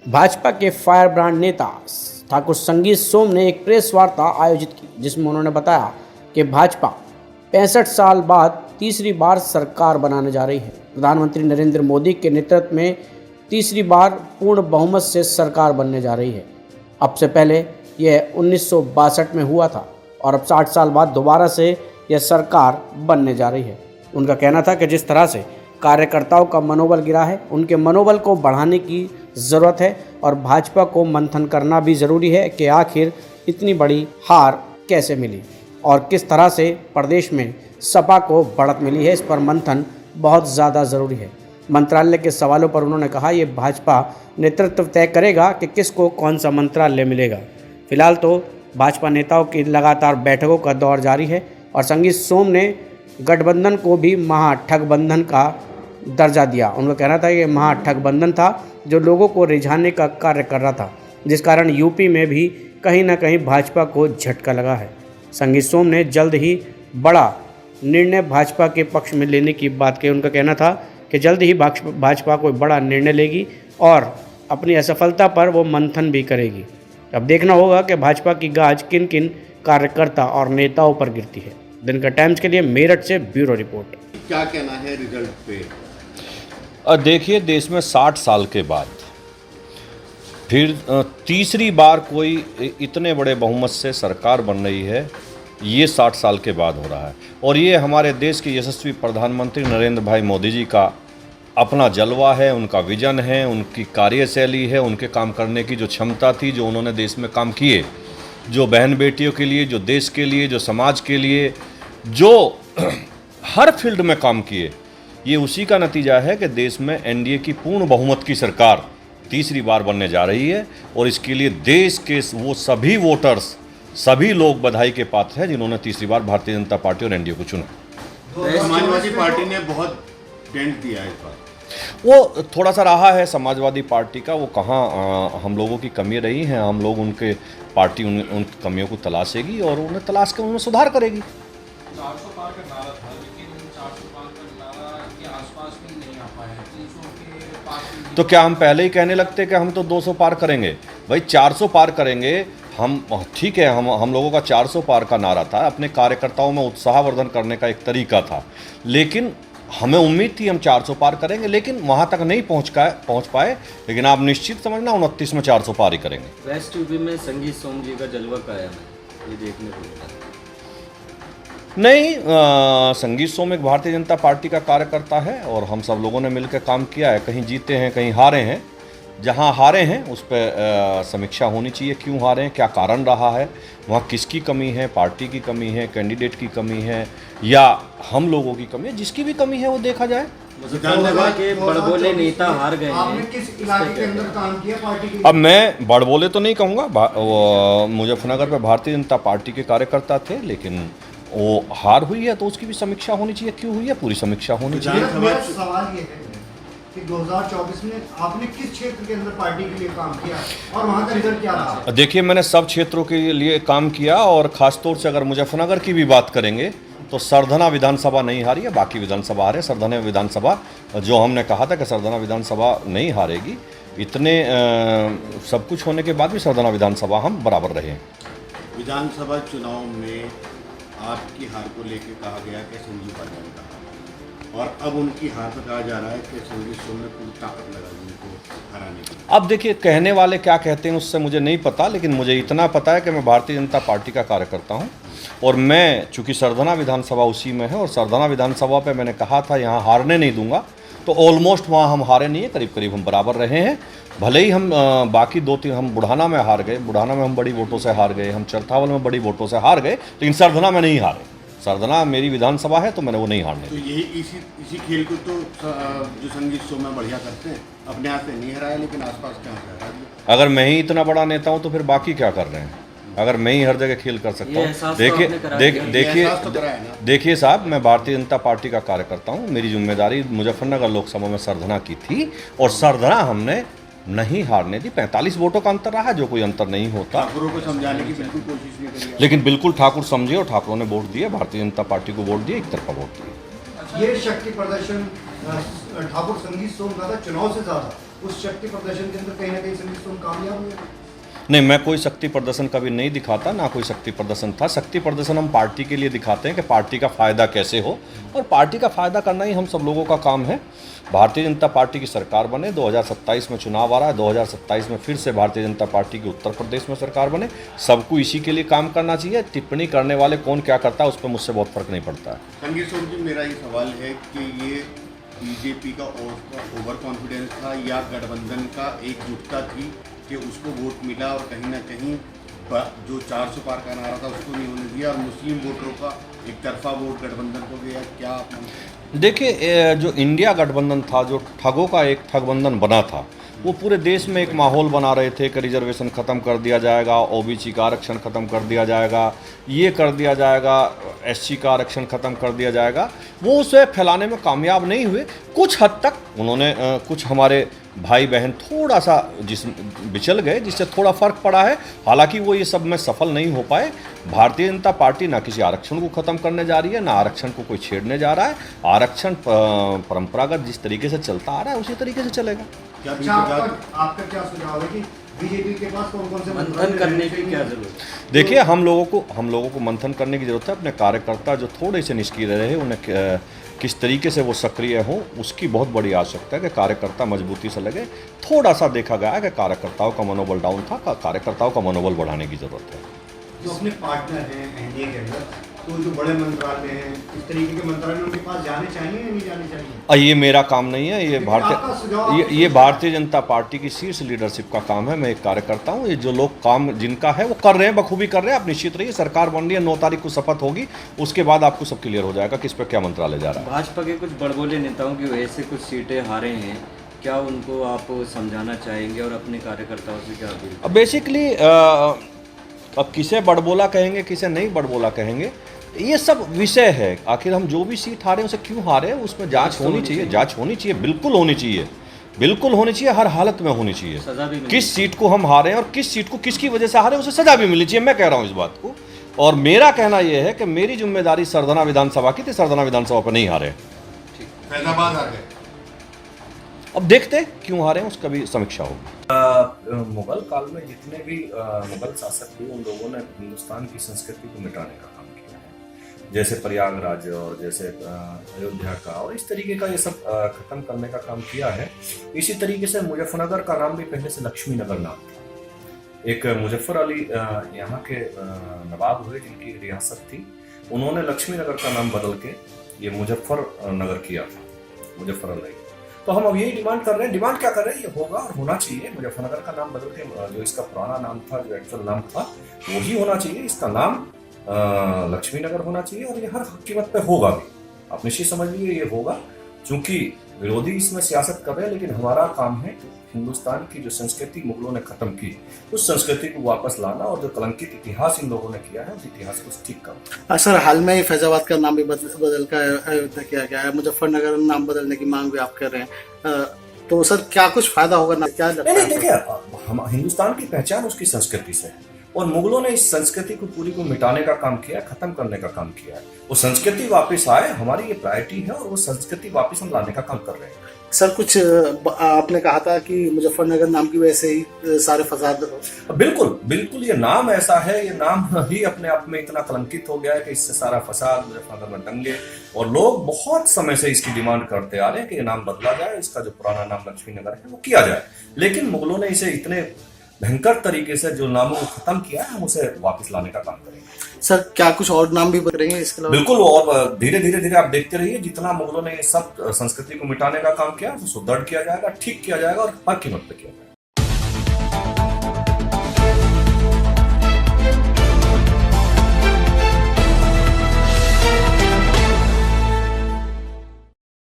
भाजपा के fire brand नेता ठाकुर संगीत सोम ने एक प्रेस वार्ता आयोजित की, जिसमें उन्होंने बताया कि भाजपा 65 साल बाद तीसरी बार सरकार बनाने जा रही है। प्रधानमंत्री नरेंद्र मोदी के नेतृत्व में तीसरी बार पूर्ण बहुमत से सरकार बनने जा रही है। अब से पहले यह 1962 में हुआ था और अब 60 साल बाद दोबारा से यह सरकार बनने जा रही है। उनका कहना था कि जिस तरह से कार्यकर्ताओं का मनोबल गिरा है, उनके मनोबल को बढ़ाने की ज़रूरत है और भाजपा को मंथन करना भी ज़रूरी है कि आखिर इतनी बड़ी हार कैसे मिली और किस तरह से प्रदेश में सपा को बढ़त मिली है। इस पर मंथन बहुत ज़्यादा ज़रूरी है। मंत्रालय के सवालों पर उन्होंने कहा, ये भाजपा नेतृत्व तय करेगा कि किसको कौन सा मंत्रालय मिलेगा। फिलहाल तो भाजपा नेताओं की लगातार बैठकों का दौर जारी है और संगीत सोम ने गठबंधन को भी महाठगबंधन का दर्जा दिया। उनका कहना था कि महाठगबंधन था जो लोगों को रिझाने का कार्य कर रहा था, जिस कारण यूपी में भी कहीं ना कहीं भाजपा को झटका लगा है। संगीत सोम ने जल्द ही बड़ा निर्णय भाजपा के पक्ष में लेने की बात कही। उनका कहना था कि जल्द ही भाजपा कोई बड़ा निर्णय लेगी और अपनी असफलता पर वो मंथन भी करेगी। अब देखना होगा कि भाजपा की गाज किन किन कार्यकर्ता और नेताओं पर गिरती है। दिन का टाइम्स के लिए मेरठ से ब्यूरो रिपोर्ट। क्या कहना है रिजल्ट पे? देखिए, देश में 60 साल के बाद फिर तीसरी बार कोई इतने बड़े बहुमत से सरकार बन रही है, ये 60 साल के बाद हो रहा है और ये हमारे देश के यशस्वी प्रधानमंत्री नरेंद्र भाई मोदी जी का अपना जलवा है, उनका विजन है, उनकी कार्यशैली है, उनके काम करने की जो क्षमता थी, जो उन्होंने देश में काम किए, जो बहन बेटियों के लिए, जो देश के लिए, जो समाज के लिए, जो हर फील्ड में काम किए, ये उसी का नतीजा है कि देश में एनडीए की पूर्ण बहुमत की सरकार तीसरी बार बनने जा रही है और इसके लिए देश के वो सभी वोटर्स, सभी लोग बधाई के पात्र हैं जिन्होंने तीसरी बार भारतीय जनता पार्टी और एनडीए को चुना। समाजवादी पार्टी ने बहुत डेंट दिया है इस बार। वो थोड़ा सा रहा है समाजवादी पार्टी का, वो कहाँ हम लोगों की कमी रही हैं, हम लोग उनके पार्टी उन कमियों को तलाशेगी और उन्हें तलाश कर उनमें सुधार करेगी। 400 पार का नारा था, लेकिन 400 पार का नारा के आसपास भी नहीं आ पाए, 300 के पास भी। तो क्या हम पहले ही कहने लगते कि हम तो 200 पार करेंगे? भाई 400 पार करेंगे हम, ठीक है, हम लोगों का 400 पार का नारा था, अपने कार्यकर्ताओं में उत्साहवर्धन करने का एक तरीका था, लेकिन हमें उम्मीद थी हम 400 पार करेंगे, लेकिन वहाँ तक नहीं पहुँच पाए। लेकिन आप निश्चित समझना 29 में 400 पार ही करेंगे। वेस्ट यूपी में संगीत सोम जी का जलवा कायम है, ये देखने को मिला। नहीं, संगीत सोम एक भारतीय जनता पार्टी का कार्यकर्ता है और हम सब लोगों ने मिलकर काम किया है। कहीं जीते हैं, कहीं हारे हैं। जहां हारे हैं उस पर समीक्षा होनी चाहिए, क्यों हारे हैं, क्या कारण रहा है, वहाँ किसकी कमी है, पार्टी की कमी है, कैंडिडेट की कमी है या हम लोगों की कमी है। जिसकी भी कमी है वो देखा जाए। मुजफ्फरनगर के बड़बोले नेता हार गए हैं। आपने किस इलाके के अंदर काम किया पार्टी के? अब मैं बड़बोले तो नहीं कहूँगा, मुजफ्फरनगर में भारतीय जनता पार्टी के कार्यकर्ता थे, लेकिन वो हार हुई है तो उसकी भी समीक्षा होनी चाहिए, क्यों हुई है, पूरी समीक्षा होनी चाहिए। मेरा सवाल ये है कि 2024 में आपने किस क्षेत्र के अंदर पार्टी के लिए काम किया और वहाँ का रिजल्ट क्या रहा? देखिए, मैंने सब क्षेत्रों के लिए काम किया और ख़ासतौर से अगर मुजफ्फरनगर की भी बात करेंगे तो सरधना विधानसभा नहीं हारी है, बाकी विधानसभा हारे। सरधना विधानसभा जो हमने कहा था कि सरधना विधानसभा नहीं हारेगी, इतने सब कुछ होने के बाद भी सरधना विधानसभा हम बराबर रहे हैं। विधानसभा चुनाव में आपकी हार को लेकर कहा गया कि संजीव पाटिल का, और अब उनकी हार पर कहा जा रहा है कि संगीत सोम ने पूरी ताकत लगा दी उनको हराने की। अब देखिए, कहने वाले क्या कहते हैं उससे मुझे नहीं पता, लेकिन मुझे इतना पता है कि मैं भारतीय जनता पार्टी का कार्यकर्ता हूं और मैं, चूंकि सरधना विधानसभा उसी में है और सरधना विधानसभा पे मैंने कहा था यहाँ हारने नहीं दूंगा, तो ऑलमोस्ट वहाँ हम हारे नहीं है, करीब करीब हम बराबर रहे हैं। भले ही हम बाकी 2-3 हम बुढ़ाना में हार गए, बुढ़ाना में हम बड़ी वोटों से हार गए, हम चरथावल में बड़ी वोटों से हार गए, लेकिन सरधना में नहीं हारे। सरधना मेरी विधानसभा है तो मैंने वो नहीं हारने तो यही इसी खेल को तो जो संगीत सोम में बढ़िया करते हैं, अपने हाथ से नहीं हराया लेकिन आसपास क्या हरा दिया। अगर मैं ही इतना बड़ा नेता हूं तो फिर बाकी क्या कर रहे हैं? अगर मैं ही हर जगह खेल कर सकता हूँ। देखिए साहब, मैं भारतीय जनता पार्टी का कार्यकर्ता हूँ, मेरी जिम्मेदारी मुजफ्फरनगर लोकसभा में सरधना की थी और सरधना हमने नहीं हारने दी। 45 वोटों का अंतर रहा, जो कोई अंतर नहीं होता। ठाकुरों को समझाने की बिल्कुल कोशिश नहीं करी, लेकिन बिल्कुल ठाकुर समझे और ठाकुरों ने वोट दिए, भारतीय जनता पार्टी को वोट दिए, एक तरफा वोट दिए। ये शक्ति प्रदर्शन ठाकुर संगीत सोम का था चुनाव से ज्यादा, उस शक्ति प्रदर्शन के अंदर कहीं ना कहीं संजीव सोम कामयाब हुए? नहीं, मैं कोई शक्ति प्रदर्शन कभी नहीं दिखाता, ना कोई शक्ति प्रदर्शन था। शक्ति प्रदर्शन हम पार्टी के लिए दिखाते हैं कि पार्टी का फ़ायदा कैसे हो, और पार्टी का फ़ायदा करना ही हम सब लोगों का काम है। भारतीय जनता पार्टी की सरकार बने, 2027 में चुनाव आ रहा है, 2027 में फिर से भारतीय जनता पार्टी की उत्तर प्रदेश में सरकार बने। सबको इसी के लिए काम करना चाहिए। टिप्पणी करने वाले कौन क्या करता है उस पर मुझसे बहुत फर्क नहीं पड़ता है। संजीव सोम जी, मेरा ये सवाल है कि ये बीजेपी का ओवर कॉन्फिडेंस था या गठबंधन का एकजुटता थी कि उसको वोट मिला और कहीं ना कहीं जो 400 पार का नारा था उसको नहीं होने दिया और मुस्लिम वोटरों का एक तरफा वोट गठबंधन को गया? क्या आप देखिए, जो इंडिया गठबंधन था, जो ठगों का एक ठगबंधन बना था, वो पूरे देश में एक माहौल बना रहे थे कि रिजर्वेशन ख़त्म कर दिया जाएगा, ओबीसी का आरक्षण ख़त्म कर दिया जाएगा, ये कर दिया जाएगा, एससी का आरक्षण ख़त्म कर दिया जाएगा। वो उसे फैलाने में कामयाब नहीं हुए। कुछ हद तक उन्होंने कुछ हमारे भाई बहन थोड़ा सा बिचल गए, जिससे थोड़ा फ़र्क पड़ा है। हालांकि वो ये सब में सफल नहीं हो पाए। भारतीय जनता पार्टी ना किसी आरक्षण को ख़त्म करने जा रही है, ना आरक्षण को कोई छेड़ने जा रहा है। आरक्षण परंपरागत जिस तरीके से चलता आ रहा है उसी तरीके से चलेगा। अच्छा, आपका क्या सुझाव है कि बीजेपी के पास कौन कौन से मंथन करने की क्या जरूरत है? देखिए, हम लोगों को मंथन करने की ज़रूरत है। अपने कार्यकर्ता जो थोड़े से निष्क्रिय रहे, उन्हें किस तरीके से वो सक्रिय हों, उसकी बहुत बड़ी आवश्यकता है कि कार्यकर्ता मजबूती से लगे। थोड़ा सा देखा गया है कि कार्यकर्ताओं का मनोबल डाउन था, कार्यकर्ताओं का मनोबल बढ़ाने की ज़रूरत है। जो अपने पार्टनर हैं एनडीए के अंदर, तो जो बड़े मंत्रालय हैं, इस तरीके के मंत्रालय उनके पास जाने चाहिए या नहीं जाने चाहिए? ये मेरा काम नहीं है। ये भारतीय जनता पार्टी की शीर्ष लीडरशिप का काम है। मैं एक कार्यकर्ता हूँ। ये जो लोग काम जिनका है वो कर रहे हैं, बखूबी कर रहे हैं। आप निश्चित रहिए, सरकार बन रही है, 9 तारीख को शपथ होगी, उसके बाद आपको सब क्लियर हो जाएगा किस पर क्या मंत्रालय जा रहा है। भाजपा के कुछ बड़बोले नेताओं की वजह से कुछ सीटें हारे हैं, क्या उनको आप समझाना चाहेंगे और अपने कार्यकर्ताओं से क्या अपील? अब बेसिकली अब किसे बड़बोला कहेंगे, किसे नहीं बड़बोला कहेंगे, ये सब विषय है। आखिर हम जो भी सीट हारे उसे क्यों हारे, उसमें जांच होनी चाहिए। जांच होनी चाहिए, बिल्कुल होनी चाहिए, बिल्कुल होनी चाहिए, हर हालत में होनी चाहिए। सजा भी किस सीट को हम हारे और किस सीट को किसकी वजह से हारे, उसे सजा भी मिलनी चाहिए। मैं कह रहा हूँ इस बात को, और मेरा कहना यह है कि मेरी जिम्मेदारी सरदाना विधानसभा की थी, सरदाना विधानसभा पर नहीं हारे। फैजाबाद आ गए, अब देखते क्यों हारे, उसका भी समीक्षा होगी। मुगल काल में जितने भी मुगल शासक हुए, उन लोगों ने हिंदुस्तान की संस्कृति को मिटाने का काम किया है। जैसे प्रयागराज और जैसे अयोध्या का, और इस तरीके का ये सब खत्म करने का काम किया है। इसी तरीके से मुजफ्फरनगर का नाम भी पहले से लक्ष्मी नगर नाम था। एक मुजफ्फर अली यहाँ के नवाब हुए जिनकी रियासत थी, उन्होंने लक्ष्मी नगर का नाम बदल के ये मुजफ्फरनगर किया था, मुजफ्फर अली। तो हम अब यही डिमांड कर रहे हैं। डिमांड क्या कर रहे हैं, ये होगा और होना चाहिए। मुजफ्फरनगर का नाम बदल के जो इसका पुराना नाम था, जो एक्चुअल नाम था, वही होना चाहिए। इसका नाम लक्ष्मी नगर होना चाहिए और ये हर कीमत पे होगा भी। आप निश्चित समझ लीजिए ये होगा, क्योंकि विरोधी इसमें सियासत कर रहे हैं, लेकिन हमारा काम है हिंदुस्तान की जो संस्कृति मुगलों ने खत्म की, उस संस्कृति को वापस लाना, और जो कलंकित इतिहास इन लोगों ने किया है उस इतिहास को ठीक करना। सर, हाल में ही फैजाबाद का नाम भी बदल कर अयोध्या किया गया है। मुजफ्फरनगर नाम बदलने की मांग भी आप कर रहे हैं, तो सर क्या कुछ फायदा होगा ना, क्या लगता है? देखिए, हम हिंदुस्तान की पहचान उसकी संस्कृति से है, और मुगलों ने इस संस्कृति को पूरी को मिटाने का काम किया, खत्म करने का काम किया है। वो संस्कृति वापस आए, हमारी ये प्रायोरिटी है, और वो संस्कृति वापस हम लाने का काम कर रहे हैं। सर, कुछ आपने कहा था कि मुजफ्फरनगर नाम की वजह से ही सारे फसाद। बिल्कुल बिल्कुल, ये नाम ऐसा है, ये नाम ही अपने आप में इतना कलंकित हो गया है कि इससे सारा फसाद मुजफ्फरनगर में दंगे, और लोग बहुत समय से इसकी डिमांड करते आ रहे हैं कि ये नाम बदला जाए, इसका जो पुराना नाम लक्ष्मी नगर है वो किया जाए। लेकिन मुगलों ने इसे इतने भयंकर तरीके से जो नामों को खत्म किया है, हम उसे वापस लाने का काम करेंगे। सर, क्या कुछ और नाम भी बदलेंगे इसके अलावा? बिल्कुल, और धीरे धीरे आप देखते रहिए, जितना मुगलों ने सब संस्कृति को मिटाने का काम किया, सुदृढ़ किया जाएगा, ठीक किया जाएगा और हर कीमत पे किया जाएगा।